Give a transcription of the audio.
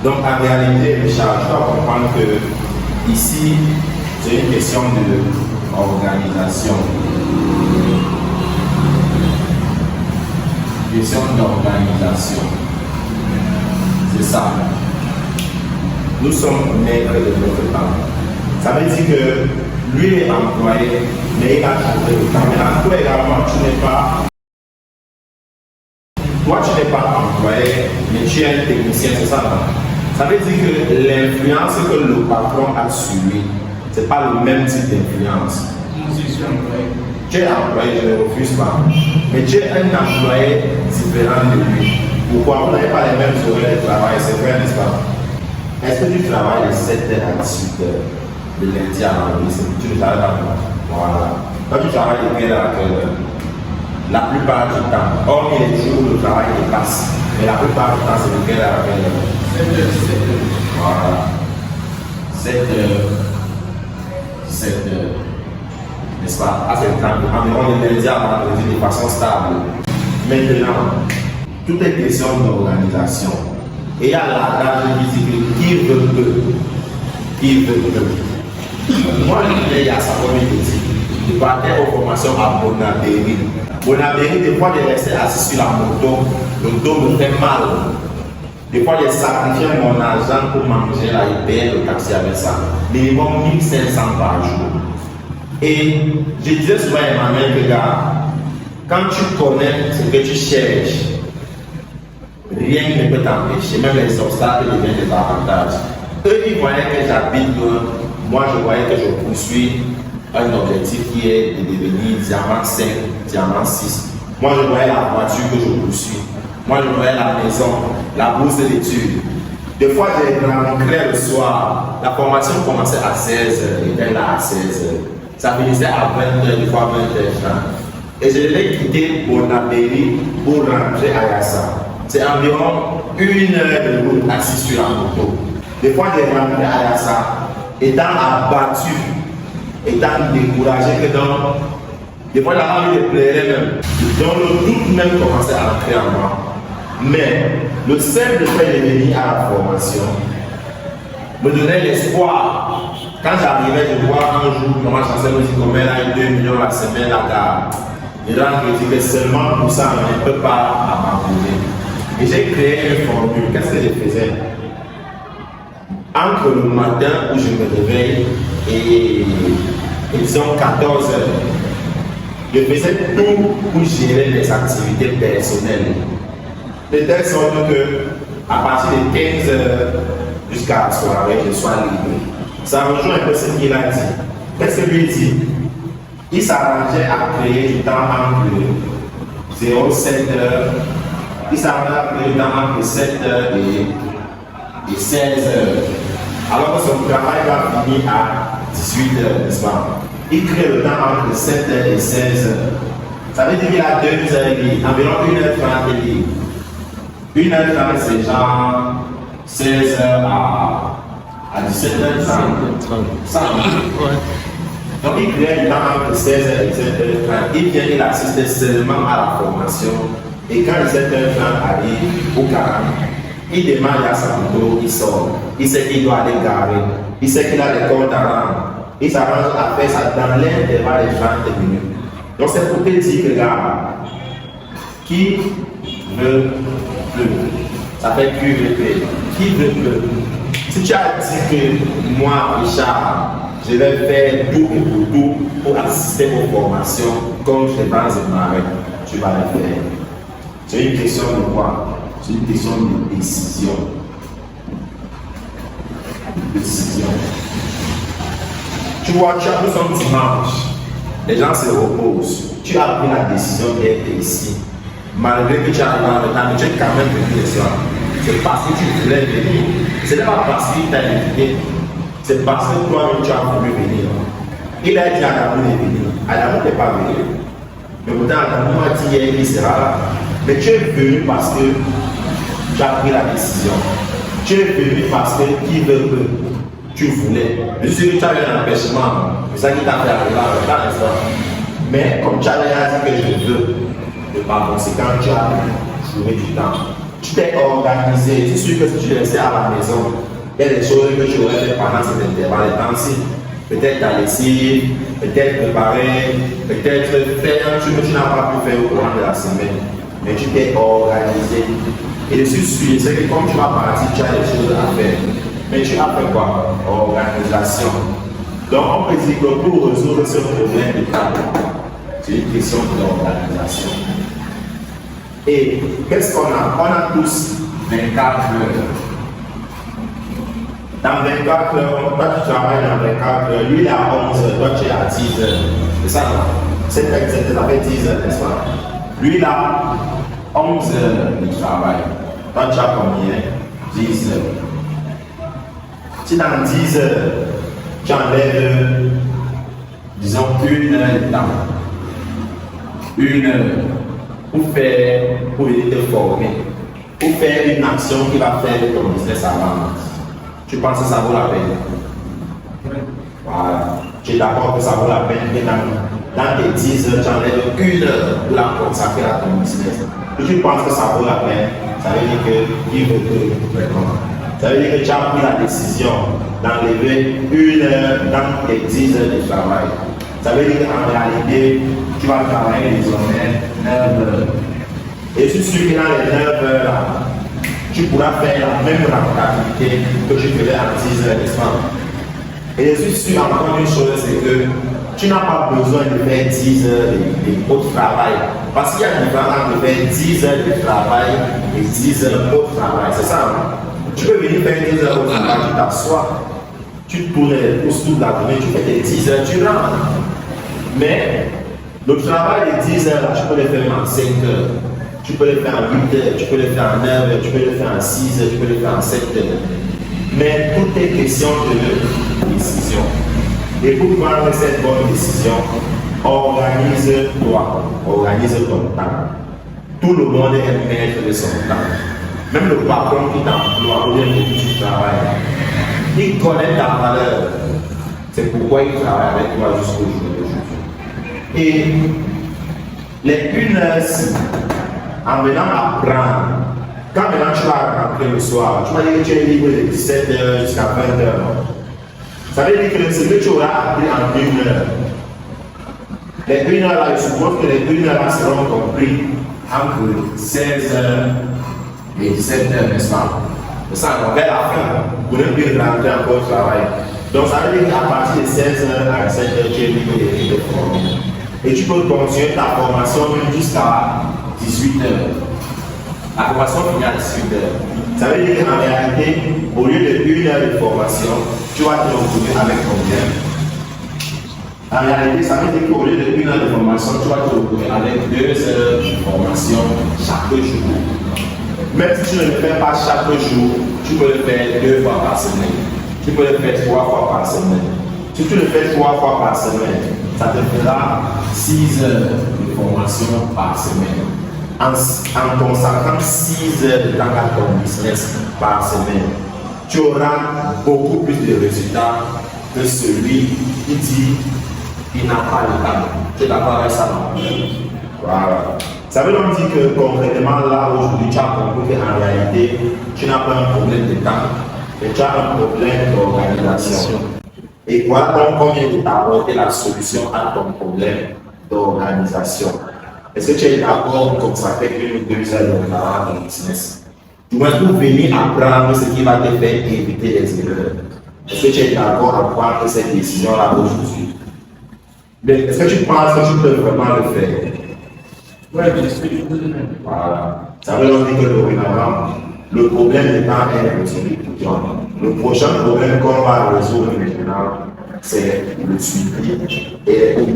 Donc en réalité, Richard, je dois comprendre que ici, c'est une question d'organisation. Question d'organisation. C'est ça. Nous sommes maîtres de notre temps. Ça veut dire que lui est employé, mais il a trouvé le temps. Mais toi également, tu n'es pas. Toi, tu n'es pas employé, mais tu es un technicien, c'est ça. Ça veut dire que l'influence que le patron a sur lui, ce n'est pas le même type d'influence. Tu es employé, je ne refuse pas. Mais tu es un employé différent de lui. Pourquoi? Vous n'avez pas les mêmes horaires de travail, c'est vrai, n'est-ce pas? Est-ce que tu travailles de 7h à 18h, de lundi à vendredi? Tu ne travailles pas. Voilà. Quand tu travailles de quelle heure à quelle heure? La plupart du temps, hormis les jours où le travail dépasse, mais la plupart du temps, c'est de quelle heure à quelle heure? 7h. Voilà. 7h. 7h. N'est-ce pas? À cette temps, environ de lundi à vendredi de façon stable. Maintenant, tout est question d'organisation. Et il y a l'adage qui dit que qui veut peut. Qui veut peut. Moi, il y a sa première petite. Je partais aux formations à Bonabéry. Bonabéry, des fois, je restais assis sur la moto. Le dos me fait mal. Des fois, je sacrifiais mon argent pour manger là et payer le taxi avec ça. Minimum 1500 par jour. Et je disais souvent à Emmanuel, regarde, quand tu connais ce que tu cherches, rien ne peut t'empêcher, même les obstacles deviennent des avantages. Eux, ils voyaient que j'habite loin, moi je voyais que je poursuis un objectif qui est de devenir diamant 5, diamant 6. Moi je voyais la voiture que je poursuis, moi je voyais la maison, la bourse d'études. Des fois, j'ai rencontré le soir, la formation commençait à 16h, j'étais là à 16h. Ça finissait à 20h, des fois 20h30. Et je l'ai quitté Bonabéry pour rentrer à Yassa. C'est environ 1 heure de route assis sur la moto. Des fois, j'ai rentré à Yassa, étant abattu, étant découragé, que donc, des fois, la envie de pleurer même. Donc, le doute même commençait à entrer en moi. Mais le simple fait de venir à la formation me donnait l'espoir. Quand j'arrivais, je vois un jour comment Chancel me dit combien là, 2 millions la semaine à Gare. Et là, je me dis que seulement pour ça, on ne peut pas abandonner. Et j'ai créé une formule. Qu'est-ce que je faisais? Entre le matin où je me réveille et disons 14 h, je faisais tout pour gérer les activités personnelles. De telle sorte que, à partir de 15 h jusqu'à la soirée, je sois libre. Ça rejoint un peu ce qu'il a dit. Qu'est-ce que lui dit? Il s'arrangeait à créer du temps entre 0,7 h. Il s'arrangeait à créer du temps entre 7 h et 16 h. Alors que son travail va finir à 18 h, n'est-ce pas? Il crée le temps entre 7 h et 16 h. Ça veut dire qu'il a 2 heures libres, environ 1h30 de libre. 1h30, c'est genre 16 h à 17h30. Donc il crée du temps entre 16 h et 17h30. Il vient, il assiste seulement à la formation. Et quand 17h30 arrive au carême, il démarre à sa moto, il sort. Il sait qu'il doit aller garer. Il sait qu'il a des comptes à rendre. Il s'arrange à faire ça dans l'intervalle de 30 minutes. Donc c'est pour te dire que gars, qui veut plus? Ça fait QVP. Qui veut plus? Si tu as dit que moi, Richard, je vais faire tout et pour tout pour assister aux formations comme je pense et m'arrête, tu vas le faire. C'est une question de quoi? C'est une question de décision. Décision. Tu vois, nous sommes dimanche. Les gens se reposent. Tu as pris la décision d'être ici. Malgré que tu arrives en retard, mais tu es quand même venu le soir. C'est parce que tu voulais venir. Ce n'est pas parce qu'il t'a invité. C'est parce que toi-même tu as voulu venir. Il a dit à Adamou de venir. Adamou n'est pas venu. Mais pourtant, Adamou a dit hier qu'il sera là. Mais tu es venu parce que tu as pris la décision. Tu es venu parce que qui veut que tu voulais. Je suis sûr que tu avais un empêchement. C'est ça qui t'a fait arriver en retard, n'est-ce pas? Mais comme tu avais dit que je veux, et par conséquent, tu as trouvé du temps. Tu t'es organisé, tu suis que si tu restais à la maison, il y a des choses que tu aurais fait pendant cet intervalle de temps-ci. Peut-être ta lessive, peut-être préparer, peut-être faire un truc que tu n'as pas pu faire au courant de la semaine. Mais tu t'es organisé. Et je suis sûr, c'est que comme tu vas partir, tu as des choses à faire. Mais tu as fait quoi? Organisation. Donc on peut dire que pour résoudre ce problème de travail, c'est une question d'organisation. Et qu'est-ce qu'on a? On a tous 24 heures. Dans 24 heures, toi tu travailles dans 24 heures, lui il est à 11 heures, toi tu es à 10 heures. C'est ça, non? C'est exact, ça fait 10 heures, n'est-ce pas? Lui il a 11 heures de travail. Toi tu as combien? 10 heures. Si dans 10 heures, tu enlèves, disons, 1 heure de temps. 1 heure pour venir te former, pour faire une action qui va faire de ton business avant. Tu penses que ça vaut la peine? Voilà. Tu es d'accord que ça vaut la peine que dans tes 10 heures, tu enlèves 1 heure pour la consacrer à ton business. Si tu penses que ça vaut la peine, ça veut dire qu'il veut que vraiment. Ça veut dire que tu as pris la décision d'enlever 1 heure dans tes 10 heures de travail. Ça veut dire qu'en réalité, tu vas travailler désormais 9 heures. Et je suis sûr que dans les 9 heures là, tu pourras faire la même rentabilité que tu faisais en 10 heures, n'est-ce pas? Et je suis sûr encore une chose, c'est que tu n'as pas besoin de faire 10 heures de travail. Parce qu'il y a une différence de faire 10 heures de travail et 10 heures de travail. C'est ça, hein? Tu peux venir faire 10 heures au travail, tu t'assois, tu te tournes les pouces toute la journée, tu fais tes 10 heures, tu rentres. Mais le travail de 10 heures, là, tu peux le faire en 5 heures. Tu peux le faire en 8 heures, tu peux le faire en 9 heures, tu peux le faire en 6 heures, tu peux le faire en 7 heures. Mais tout est question de décision. Et pour prendre cette bonne décision, organise-toi, organise ton temps. Tout le monde est maître de son temps. Même le patron qui t'emploie ou bien que tu travailles, il connaît ta valeur. C'est pourquoi il travaille avec toi jusqu'au jour d'aujourd'hui. Et les 1 heure, en venant apprendre, quand maintenant tu vas rentrer le soir, tu vas dire que tu es libre de 17h jusqu'à 20h. Ça veut dire que ce que tu auras appris en 1 heure, les 1 heure là, je suppose que les 1 heure là seront compris entre 16h et 17h, n'est-ce pas? C'est ça, on va la fin, vous ne pouvez rentrer encore au travail. Donc ça veut dire qu'à partir de 16h à 17h, tu es libre de te former. Et tu peux continuer ta formation même jusqu'à 18h. La formation finit à 18h. Ça veut dire qu'en réalité, au lieu de 1 heure de formation, tu vas te retrouver avec combien? En réalité, ça veut dire qu'au lieu de 1 heure de formation, tu vas te retrouver avec 2 heures de formation chaque jour. Même si tu ne le fais pas chaque jour, tu peux le faire 2 fois par semaine. Tu peux le faire 3 fois par semaine. Si tu le fais 3 fois par semaine, ça te fera 6 heures de formation par semaine. En consacrant 6 heures de temps à ton business par semaine, tu auras beaucoup plus de résultats que celui qui dit qu'il n'a pas le temps. Tu es d'accord avec ça, non? Voilà. Ça veut donc dire que concrètement, là aujourd'hui, tu as compris qu'en réalité, tu n'as pas un problème de temps, mais tu as un problème d'organisation. Et voilà donc combien de t'apporter la solution à ton problème d'organisation. Est-ce que tu es d'accord pour consacrer 1 ou 2 heures de temps à ton business? Du moins pour venir apprendre ce qui va te faire éviter les erreurs. Est-ce que tu es d'accord à prendre cette décision-là aujourd'hui? Mais est-ce que tu penses que tu peux vraiment le faire? Oui, bien sûr. Voilà. Ça veut donc dire que dorénavant, le problème de temps est résolu pour toi. Le prochain problème qu'on va résoudre maintenant, c'est le suivi et les